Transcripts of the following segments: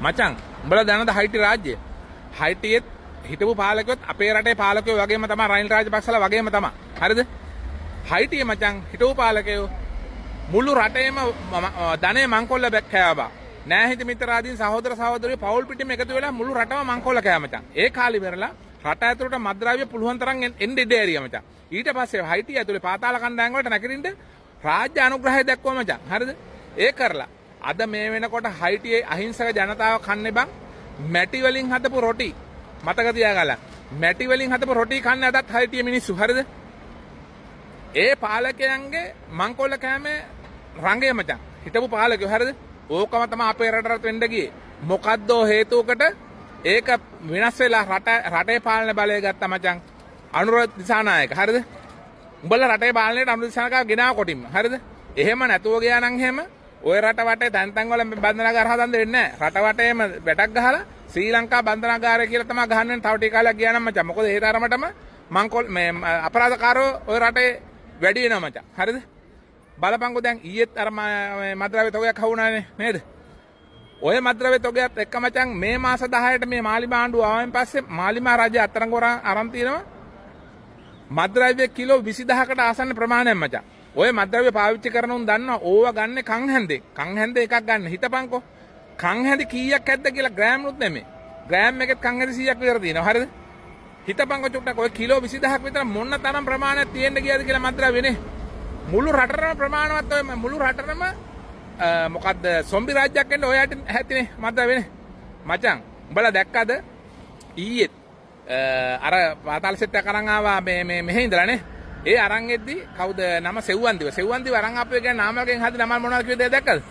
මචං උඹලා දැනද හයිටි රාජ්‍ය? හයිටියෙත් හිටපු පාලකයොත් අපේ රටේ පාලකයෝ වගේම තමයි රනිල් රාජපක්ෂලා වගේම තමයි. හරිද? හයිටියේ මචං හිටපු පාලකයෝ මුළු රටේම ධනෙ මංකොල්ල කෑවා. නෑහිත මිත්‍රාදීන් සහෝදර සහෝදරියෝ පවුල් පිටිම එකතු වෙලා මුළු රටම මංකොල්ල කෑවා මචං. ඒ කාලේ ඉවරලා රට ඇතුළට මත්ද්‍රව්‍ය පුළුවන් තරම් එන්න ඉඩ ඇරියා මචං. ඊට පස්සේ හයිටිය ඇතුලේ පාතාල කණ්ඩායම් වලට නැගිටින්න රාජ්‍ය අනුග්‍රහය දක්වුවා මචං. හරිද? ඒ කරලා අද මේ වෙනකොට හයිටියේ අහිංසක ජනතාව කන්නේ බං මැටි වලින් හදපු රොටි. මතක තියාගන්න. මැටි වලින් හදපු රොටි කන්නේ අදත් හයිටියේ මිනිස්සු. හරිද? ඒ පාලකයන්ගේ මංකොල්ල කෑමේ රංගය මචං. හිටපු පාලකයෝ. හරිද? ඕකම තමයි අපේ රටට වෙන්න ගියේ. මොකද්ද හේතුවකට ඒක වෙනස් වෙලා රටේ පාලන බලය ගත්තා මචං. අනුර දිසානායක. හරිද? උඹලා රටේ පාලනයට අනුර දිසානායක ගෙනාව කොටින්ම. හරිද? එහෙම නැතුව ගියා නම් එහෙම ඔය රට වටේ තැන් තැන් වල බන්ධනාගාර හදන්න දෙන්නේ නැහැ. රට වටේම වැටක් ගහලා ශ්‍රී ලංකා බන්ධනාගාරය කියලා තමයි ගහන්නේ. තව ටික කාලයක් ගියා නම් මචං. මොකද ඒ තරමටම මංකොල් මේ අපරාධකාරෝ ඔය රටේ වැඩි වෙනවා මචං. හරිද? බලපංගු දැන් ඊයේත් අර මද්ද්‍රව්‍ය තොගයක් හවුනානේ නේද? ඔය මද්ද්‍රව්‍ය තොගයත් එක්ක මචං මේ මාස 10ට මේ මාලිමා ආණ්ඩුව ආවෙන් පස්සේ මාලිමා රජය අත්අඩංගුව අරන් තියෙනවා මද්ද්‍රව්‍ය කිලෝ 20000කට ආසන්න ප්‍රමාණයක් මචං. ඔය මද්ද්‍රව්‍ය පාවිච්චි කරන උන් දන්නවා ඕවා ගන්න කන් හැන්දේ. කන් හැන්දේ එකක් ගන්න හිතපන්කෝ. කන් හැන්දේ කීයක් ඇද්ද කියලා ග්‍රෑම් නුත් නෙමෙයි. ග්‍රෑම් එකෙත් කන් හැන්දේ 100ක් විතර තියෙනවා. හරිද? හිතපන්කෝ චුට්ටක් ඔය කිලෝ 20000ක් විතර මොන තරම් ප්‍රමාණයක් තියෙන්න ගියද කියලා මද්ද්‍රව්‍යනේ. මුළු රටටම ප්‍රමාණවත් ඔය මුළු රටටම මොකද්ද සොම්බි රාජ්‍යයක් වෙන්න ඔය හැටිනේ මද්ද්‍රව්‍යනේ. මචං උඹලා දැක්කද ඊයේත් අර පාතාල සෙට් එක අරන් ආවා මේ මෙහෙ ඉඳලානේ. ඒ අරන් එද්දි කවුද නම සෙව්වන්දිව අරන් ආපු එක නාමල්ගෙන් හදි නමල් මොනවද කිව්වද දැක්කද?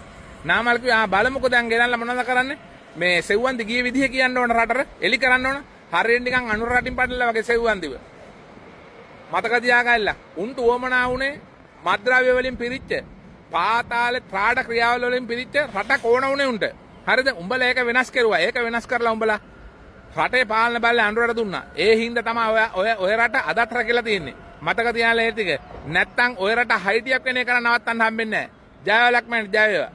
නාමල් කිව්වා බලමුකෝ දැන් ගෙනල්ලා මොනවද කරන්නේ? මේ සෙව්වන්දි ගියේ විදිහ කියන්න ඕන රටට එලි කරන්න ඕන. හරියට නිකන් අනුර රටින් පටලලා වගේ සෙව්වන්දිව. මතක තියාගන්න. උන්ට උවමනා වුණේ මද්ද්‍රව්‍ය වලින් පිරිච්ච පාතාල ත්‍රාඩ ක්‍රියාවල වලින් පිරිච්ච රටක් ඕන වුණේ උන්ට. හරිද? උඹලා ඒක වෙනස් කරුවා. ඒක වෙනස් කරලා උඹලා රටේ පාලන බලය අනුරට දුන්නා. ඒ හින්දා තමයි ඔය රට අදත් රැකලා තියෙන්නේ. මතක තියාගන්න ඒ ටික. නැත්තම් ඔය රට හයිටියක් වෙන එක නවත්තන්න හම්බෙන්නේ නැහැ. ජය වේවා ලක්මන් ජය වේවා.